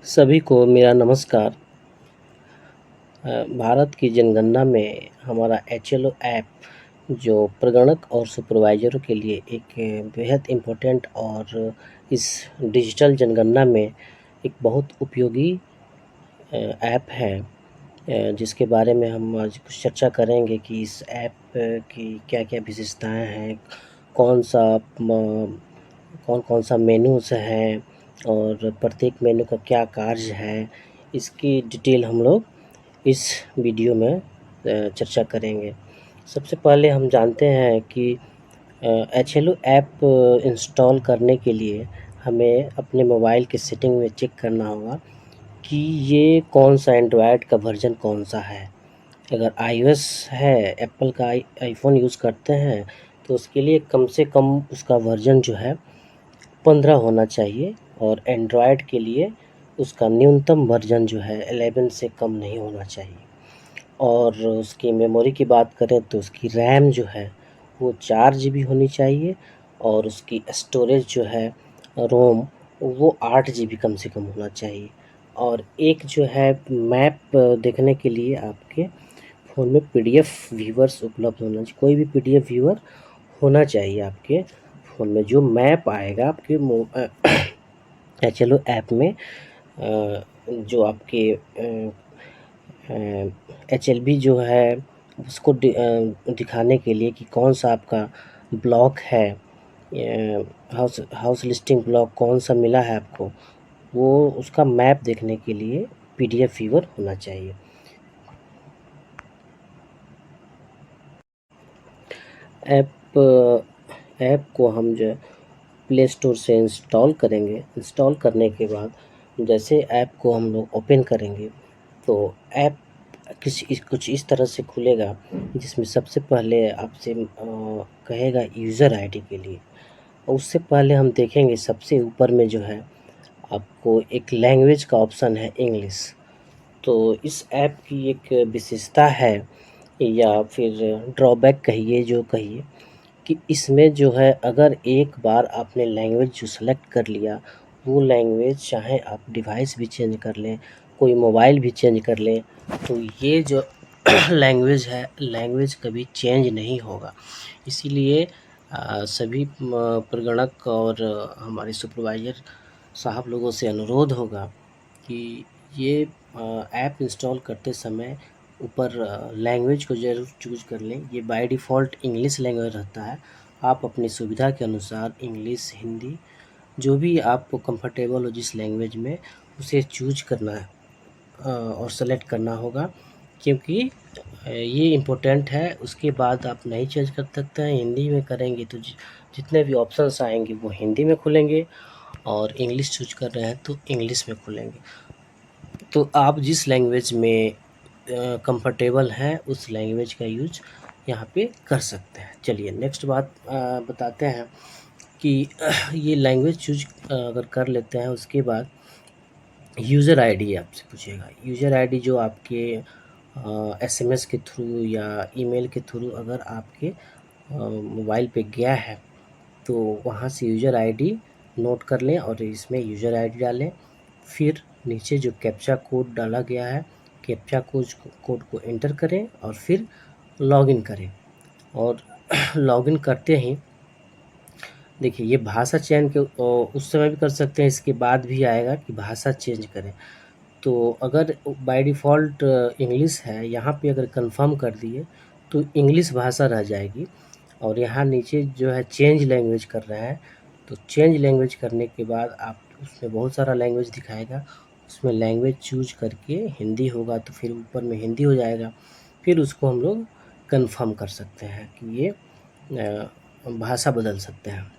सभी को मेरा नमस्कार। भारत की जनगणना में हमारा एचएलओ ऐप जो प्रगणक और सुपरवाइज़रों के लिए एक बेहद इम्पोर्टेंट और इस डिजिटल जनगणना में एक बहुत उपयोगी ऐप है, जिसके बारे में हम आज कुछ चर्चा करेंगे कि इस ऐप की क्या-क्या विशेषताएँ हैं, कौन-सा म कौन-कौन सा मेनूज़ हैं और प्रत्येक मेनू का क्या कार्य है, इसकी डिटेल हम लोग इस वीडियो में चर्चा करेंगे। सबसे पहले हम जानते हैं कि एचएलओ ऐप इंस्टॉल करने के लिए हमें अपने मोबाइल के सेटिंग में चेक करना होगा कि ये कौन-सा एंड्रॉयड का वर्ज़न कौन-सा है। अगर आईओएस है, एप्पल का आईफ़ोन यूज़ करते हैं, तो उसके लिए कम से कम उसका वर्ज़न जो है 15 होना चाहिए और एंड्रॉयड के लिए उसका न्यूनतम वर्ज़न जो है 11 से कम नहीं होना चाहिए। और उसकी मेमोरी की बात करें तो उसकी रैम जो है वो 4 जीबी होनी चाहिए और उसकी स्टोरेज जो है रोम वो 8 जीबी कम से कम होना चाहिए। और एक जो है मैप देखने के लिए आपके फ़ोन में पीडीएफ व्यूअर्स उपलब्ध होना चाहिए। कोई भी पीडीएफ व्यूअर होना चाहिए आपके फ़ोन में, जो मैप आएगा आपके एचएलओ ऐप में, जो आपके एचएलबी जो है उसको दिखाने के लिए कि कौन-सा आपका ब्लॉक है, हाउस हाउस लिस्टिंग ब्लॉक कौन-सा मिला है आपको, वो उसका मैप देखने के लिए पीडीएफ व्यूअर होना चाहिए। ऐप ऐप को हम जो है प्ले स्टोर से इंस्टॉल करेंगे। इंस्टॉल करने के बाद जैसे ऐप को हम लोग ओपन करेंगे, तो ऐप कुछ इस तरह से खुलेगा, जिसमें सबसे पहले आपसे कहेगा यूज़र आईडी के लिए। और उससे पहले हम देखेंगे सबसे ऊपर में जो है आपको एक लैंग्वेज का ऑप्शन है, इंग्लिश। तो इस ऐप की एक विशेषता है या फिर ड्रॉबैक कहिए जो कहिए, कि इसमें जो है अगर एक बार आपने लैंग्वेज जो सेलेक्ट कर लिया, वो लैंग्वेज चाहे आप डिवाइस भी चेंज कर लें, कोई मोबाइल भी चेंज कर लें, तो ये जो लैंग्वेज है, लैंग्वेज कभी चेंज नहीं होगा। इसीलिए सभी प्रगणक और हमारे सुपरवाइज़र साहब लोगों से अनुरोध होगा कि ये ऐप इंस्टॉल करते समय ऊपर लैंग्वेज को ज़रूर चूज़ कर लें। ये बाय डिफ़ॉल्ट इंग्लिश लैंग्वेज रहता है। आप अपनी सुविधा के अनुसार इंग्लिश, हिंदी जो भी आपको कंफर्टेबल हो जिस लैंग्वेज में, उसे चूज़ करना है और सेलेक्ट करना होगा, क्योंकि ये इम्पोर्टेंट है। उसके बाद आप नहीं चेंज कर सकते हैं। हिंदी में करेंगे तो जितने भी ऑप्शंस आएँगे वो हिंदी में खुलेंगे और इंग्लिश चूज़ कर रहे हैं तो इंग्लिश में खुलेंगे। तो आप जिस लैंग्वेज में कंफर्टेबल हैं उस लैंग्वेज का यूज़ यहाँ पे कर सकते हैं। चलिए नेक्स्ट बात बताते हैं कि ये लैंग्वेज चूज़ अगर कर लेते हैं, उसके बाद यूज़र आईडी आपसे पूछेगा। यूज़र आईडी जो आपके एसएमएस के थ्रू या ईमेल के थ्रू अगर आपके मोबाइल पे गया है, तो वहाँ से यूज़र आईडी नोट कर लें और इसमें यूज़र आईडी डालें। फिर नीचे जो कैप्चा कोड डाला गया है, कैप्चा कोड को एंटर करें और फिर लॉगिन करें। और लॉगिन करते ही देखिए ये भाषा चयन के उस समय भी कर सकते हैं, इसके बाद भी आएगा कि भाषा चेंज करें। तो अगर बाय डिफ़ॉल्ट इंग्लिश है, यहाँ पे अगर कन्फर्म कर दिए तो इंग्लिश भाषा रह जाएगी। और यहाँ नीचे जो है चेंज लैंग्वेज कर रहे हैं, तो चेंज लैंग्वेज करने के बाद आप उसमें बहुत सारा लैंग्वेज दिखाएगा, उसमें लैंग्वेज चूज़ करके हिंदी होगा तो फिर ऊपर में हिंदी हो जाएगा। फिर उसको हम लोग कन्फर्म कर सकते हैं कि ये भाषा बदल सकते हैं।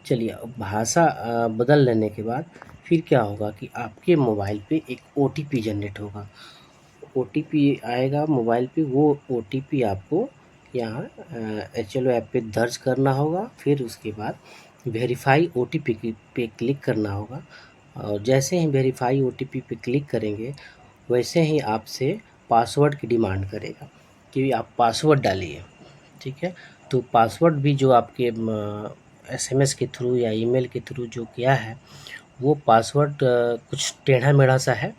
चलिए अब भाषा बदल लेने के बाद फिर क्या होगा कि आपके मोबाइल पे एक ओटीपी जनरेट होगा। ओटीपी आएगा मोबाइल पे, वो ओटीपी आपको यहाँ एचएलओ ऐप पे दर्ज करना होगा। फिर उसके बाद वेरीफाई ओटीपी पे क्लिक करना होगा और जैसे ही वेरीफाई ओटीपी पे क्लिक करेंगे, वैसे ही आपसे पासवर्ड की डिमांड करेगा कि आप पासवर्ड डालिए, ठीक है। तो पासवर्ड भी जो आपके एसएमएस के थ्रू या ईमेल के थ्रू जो गया है, वो पासवर्ड कुछ टेढ़ा-मेढ़ा सा है,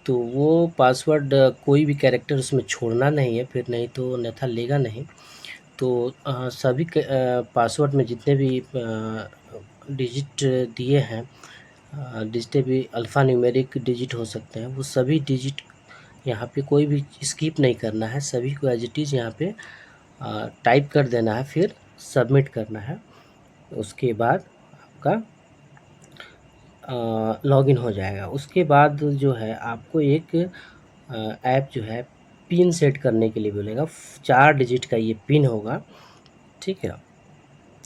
तो वो पासवर्ड कोई भी कैरेक्टर उसमें छोड़ना नहीं है, फिर नहीं तो अन्यथा लेगा नहीं। तो सभी पासवर्ड में जितने भी डिजिट दिए हैं, जितने भी अल्फ़ा न्यूमेरिक डिजिट हो सकते हैं, वो सभी डिजिट यहाँ पे कोई भी स्किप नहीं करना है, सभी को एज़ इट इज़ यहाँ पे टाइप कर देना है, फिर सबमिट करना है। उसके बाद आपका लॉगिन हो जाएगा। उसके बाद जो है आपको एक ऐप जो है पिन सेट करने के लिए बोलेगा। 4 डिजिट का ये पिन होगा, ठीक है?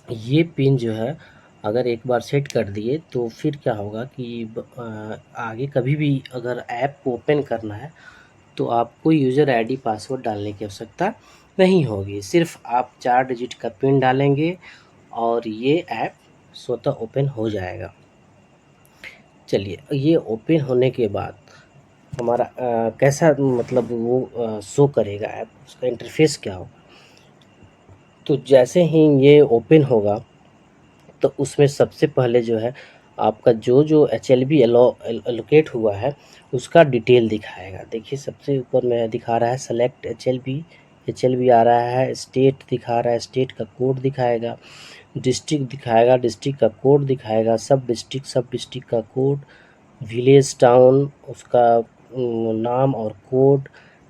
ये पिन जो है अगर एक बार सेट कर दिए तो फिर क्या होगा कि आगे कभी भी अगर ऐप को ओपन करना है तो आपको यूज़र आईडी पासवर्ड डालने की आवश्यकता नहीं होगी। सिर्फ़ आप 4 डिजिट का पिन डालेंगे और ये ऐप स्वतः ओपन हो जाएगा। चलिए, ये ओपन होने के बाद हमारा कैसा मतलब वो शो करेगा ऐप, उसका इंटरफ़ेस क्या होगा? तो जैसे ही ये ओपन होगा तो उसमें सबसे पहले जो है आपका जो एचएलबी एलोकेट हुआ है उसका डिटेल दिखाएगा। देखिए सबसे ऊपर में दिखा रहा है सेलेक्ट एचएलबी, एचएलबी आ रहा है, स्टेट दिखा रहा है, स्टेट का कोड दिखाएगा, डिस्ट्रिक्ट दिखाएगा, डिस्ट्रिक्ट का कोड दिखाएगा, सब डिस्ट्रिक्ट का कोड, विलेज टाउन उसका नाम और कोड,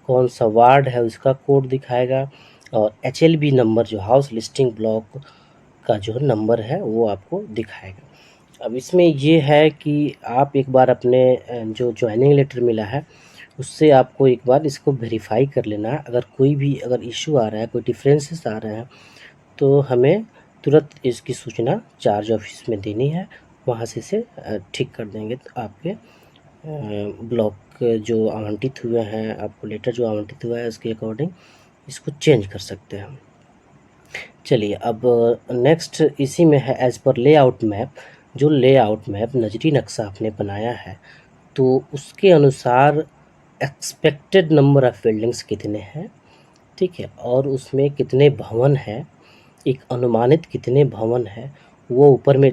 कौन सा वार्ड है उसका कोड दिखाएगा और एचएलबी नंबर जो हाउस लिस्टिंग ब्लॉक का जो नंबर है वो आपको दिखाएगा। अब इसमें ये है कि आप एक बार अपने जो जॉइनिंग लेटर मिला है उससे आपको एक बार इसको वेरीफाई कर लेना है। अगर कोई भी अगर इश्यू आ रहा है, कोई डिफरेंसेस आ रहे हैं तो हमें तुरंत इसकी सूचना चार्ज ऑफिस में देनी है, वहाँ से इसे ठीक कर देंगे। तो आपके ब्लॉक जो आवंटित हुए हैं, आपको लेटर जो आवंटित हुआ है उसके अकॉर्डिंग इसको चेंज कर सकते हैं हम। चलिए अब नेक्स्ट इसी में है एज़ पर लेआउट मैप। जो लेआउट मैप नज़री नक्शा आपने बनाया है तो उसके अनुसार एक्सपेक्टेड नंबर ऑफ़ बिल्डिंग्स कितने हैं, ठीक है? और उसमें कितने भवन हैं, एक अनुमानित कितने भवन हैं वो ऊपर में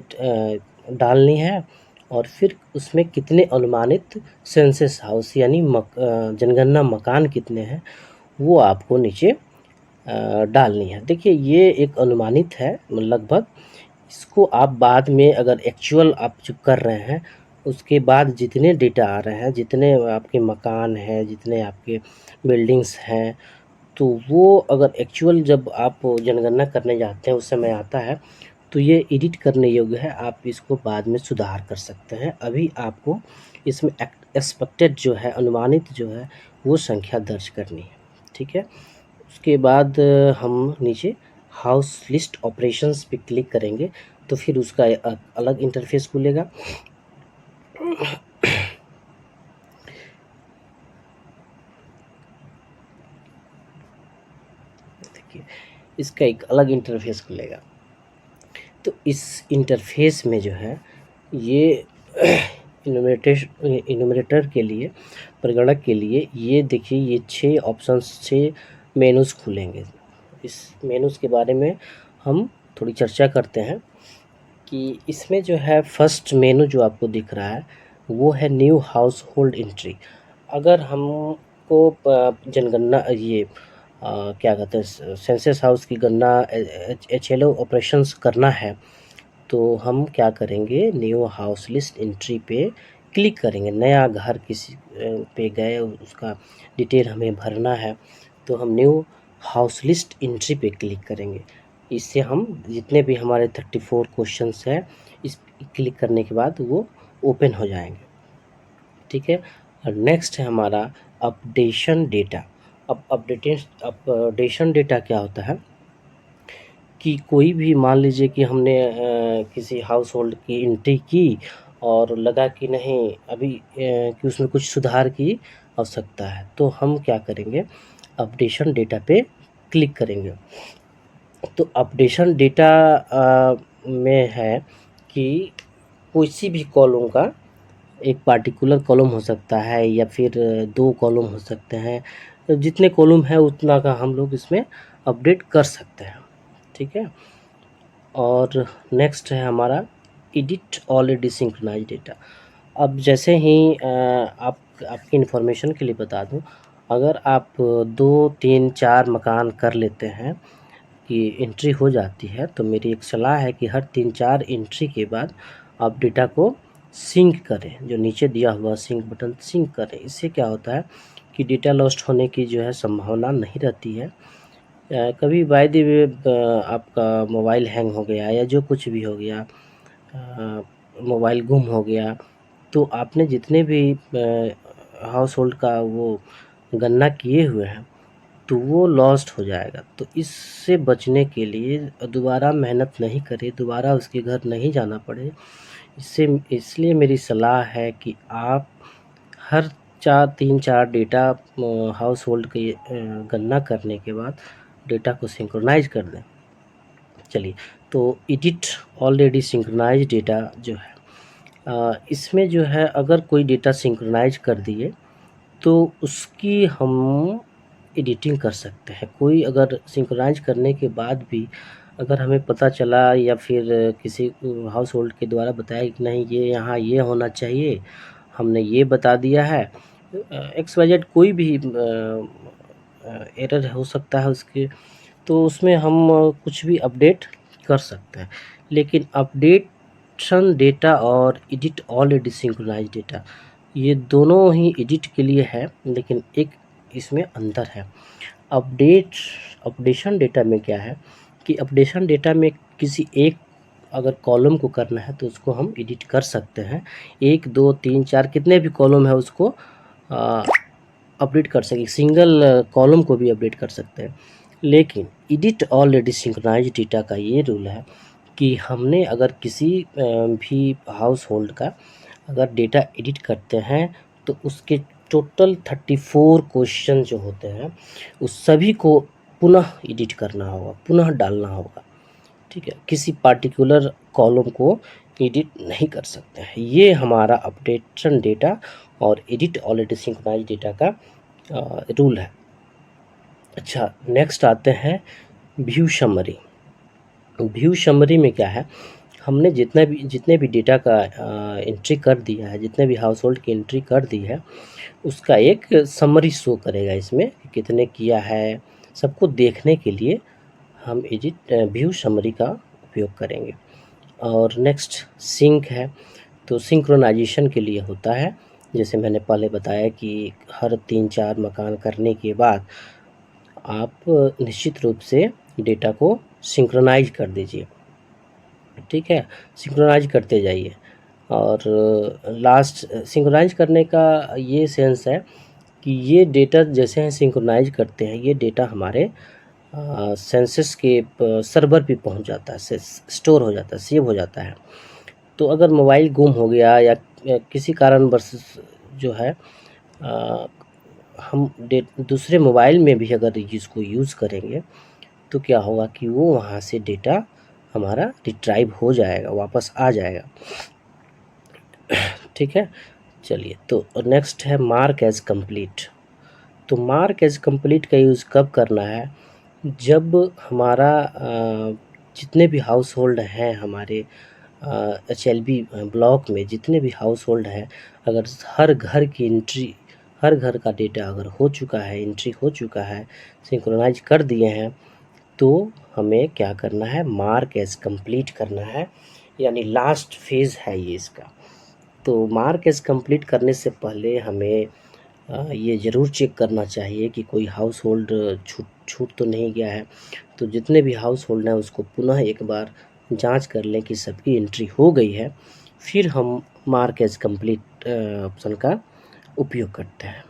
डालनी है और फिर उसमें कितने अनुमानित सेंसस हाउस यानी जनगणना मकान कितने हैं वो आपको नीचे डालनी है। देखिए ये एक अनुमानित है लगभग, इसको आप बाद में अगर एक्चुअल आप जो कर रहे हैं उसके बाद जितने डेटा आ रहे हैं, जितने आपके मकान हैं, जितने आपके बिल्डिंग्स हैं, तो वो अगर एक्चुअल जब आप जनगणना करने जाते हैं उस समय आता है तो ये एडिट करने योग्य है, आप इसको बाद में सुधार कर सकते हैं। अभी आपको इसमें एक्सपेक्टेड जो है, अनुमानित जो है वो संख्या दर्ज करनी है, ठीक है? उसके बाद हम नीचे हाउस लिस्ट ऑपरेशंस पे क्लिक करेंगे तो फिर उसका अलग इंटरफेस खुलेगा। देखिए इसका एक अलग इंटरफेस खुलेगा। तो इस इंटरफेस में जो है ये इन्यूमरेटर के लिए, परिगणक के लिए ये देखिए ये 6 ऑप्शंस, 6 मेनूज़ खुलेंगे। इस मेनूज़ के बारे में हम थोड़ी चर्चा करते हैं कि इसमें जो है फर्स्ट मेनू जो आपको दिख रहा है वो है न्यू हाउस होल्ड एंट्री। अगर हमको जनगणना ये क्या कहते हैं सेंसस हाउस की गणना एचएलओ ऑपरेशंस करना है तो हम क्या करेंगे, न्यू हाउस लिस्ट एंट्री पे क्लिक करेंगे। नया घर किसी पे गए उसका डिटेल हमें भरना है तो हम न्यू हाउस लिस्ट एंट्री पे क्लिक करेंगे। इससे हम जितने भी हमारे 34 क्वेश्चंस हैं इस क्लिक करने के बाद वो ओपन हो जाएंगे, ठीक है? और नेक्स्ट है हमारा अपडेशन डेटा। अब अपडेशन डेटा क्या होता है कि कोई भी मान लीजिए कि हमने किसी हाउस होल्ड की एंट्री की और लगा कि नहीं अभी कि उसमें कुछ सुधार की आवश्यकता है तो हम क्या करेंगे, अपडेशन डेटा पे क्लिक करेंगे। तो अपडेशन डेटा में है कि किसी भी कॉलम का एक पार्टिकुलर कॉलम हो सकता है या फिर 2 कॉलम हो सकते हैं, जितने कॉलम है उतना का हम लोग इसमें अपडेट कर सकते हैं, ठीक है? और नेक्स्ट है हमारा एडिट ऑलरेडी सिंक्रोनाइज डेटा। अब जैसे ही आपकी इन्फॉर्मेशन के लिए बता दूं, अगर आप 2 3 4 मकान कर लेते हैं कि एंट्री हो जाती है, तो मेरी एक सलाह है कि हर 3 4 एंट्री के बाद आप डेटा को सिंक करें, जो नीचे दिया हुआ सिंक बटन सिंक करें। इससे क्या होता है कि डेटा लॉस्ट होने की जो है संभावना नहीं रहती है। कभी बाय द वे आपका मोबाइल हैंग हो गया या जो कुछ भी हो गया, मोबाइल गुम हो गया, तो आपने जितने भी हाउस होल्ड का वो गणना किए हुए हैं, तो वो लॉस्ट हो जाएगा। तो इससे बचने के लिए दोबारा मेहनत नहीं करें, दोबारा उसके घर नहीं जाना पड़े। इसलिए मेरी सलाह है कि आप हर 3 4 डेटा हाउस होल्ड की गणना करने के बाद डेटा को सिंक्रोनाइज कर दें। चलिए, तो एडिट ऑलरेडी सिंक्रोनाइज डेटा जो है, इसमें जो है अगर कोई डेटा सिंक्रोनाइज कर दिए तो उसकी हम एडिटिंग कर सकते हैं। कोई अगर सिंक्रोनाइज करने के बाद भी अगर हमें पता चला या फिर किसी हाउस होल्ड के द्वारा बताया कि नहीं ये यहाँ ये होना चाहिए, हमने ये बता दिया है, एक्स वाई जेड कोई भी एरर हो सकता है उसके, तो उसमें हम कुछ भी अपडेट कर सकते हैं। लेकिन अपडेशन डेटा और एडिट ऑलरेडी सिंक्रोनाइज डेटा, ये दोनों ही एडिट के लिए है, लेकिन एक इसमें अंतर है। अपडेशन डेटा में क्या है कि अपडेशन डेटा में किसी एक अगर कॉलम को करना है तो उसको हम एडिट कर सकते हैं। 1 2 3 4 कितने भी कॉलम है उसको अपडेट कर सकें, सिंगल कॉलम को भी अपडेट कर सकते हैं। लेकिन एडिट ऑलरेडी सिंक्रोनाइज डेटा का ये रूल है कि हमने अगर किसी भी हाउस होल्ड का अगर डेटा एडिट करते हैं तो उसके टोटल 34 क्वेश्चन जो होते हैं उस सभी को पुनः एडिट करना होगा, पुनः डालना होगा। ठीक है, किसी पार्टिकुलर कॉलम को एडिट नहीं कर सकते हैं। ये हमारा अपडेशन डेटा और एडिट ऑलरेडी सिंक्रोनाइज डेटा का रूल है। अच्छा, नेक्स्ट आते हैं व्यू समरी। व्यू समरी में क्या है, हमने जितने भी डेटा का एंट्री कर दिया है, जितने भी हाउस होल्ड की एंट्री कर दी है, उसका एक समरी शो करेगा इसमें कि कितने किया है। सबको देखने के लिए हम एडिट व्यू समरी का उपयोग करेंगे। और नेक्स्ट सिंक है, तो सिंक्रोनाइजेशन के लिए होता है, जैसे मैंने पहले बताया कि हर 3 4 मकान करने के बाद आप निश्चित रूप से डेटा को सिंक्रोनाइज कर दीजिए। ठीक है, सिंक्रोनाइज करते जाइए। और लास्ट सिंक्रोनाइज करने का ये सेंस है कि ये डेटा जैसे हम सिंक्रोनाइज करते हैं, ये डेटा हमारे सेंसस के सर्वर पे पहुंच जाता है, स्टोर हो जाता है, सेव हो जाता है। तो अगर मोबाइल गुम हो गया या किसी कारणवश जो है हम दूसरे मोबाइल में भी अगर इसको यूज़ करेंगे तो क्या होगा कि वो वहाँ से डेटा हमारा रिट्राइव हो जाएगा, वापस आ जाएगा। ठीक है, चलिए, तो नेक्स्ट है मार्क एज कंप्लीट। तो मार्क एज कंप्लीट का यूज़ कब करना है, जब हमारा जितने भी हाउस होल्ड हैं हमारे HLB ब्लॉक में जितने भी हाउस होल्ड हैं, अगर हर घर की एंट्री, हर घर का डेटा अगर हो चुका है, एंट्री हो चुका है, सिंक्रोनाइज कर दिए हैं, तो हमें क्या करना है, मार्क एज कंप्लीट करना है, यानी लास्ट फेज़ है ये इसका। तो मार्क एज कंप्लीट करने से पहले हमें ये ज़रूर चेक करना चाहिए कि कोई हाउस होल्ड छूट तो नहीं गया है। तो जितने भी हाउस होल्ड हैं उसको पुनः एक बार जांच कर लें कि सबकी एंट्री हो गई है, फिर हम मार्क एज कंप्लीट ऑप्शन का उपयोग करते हैं।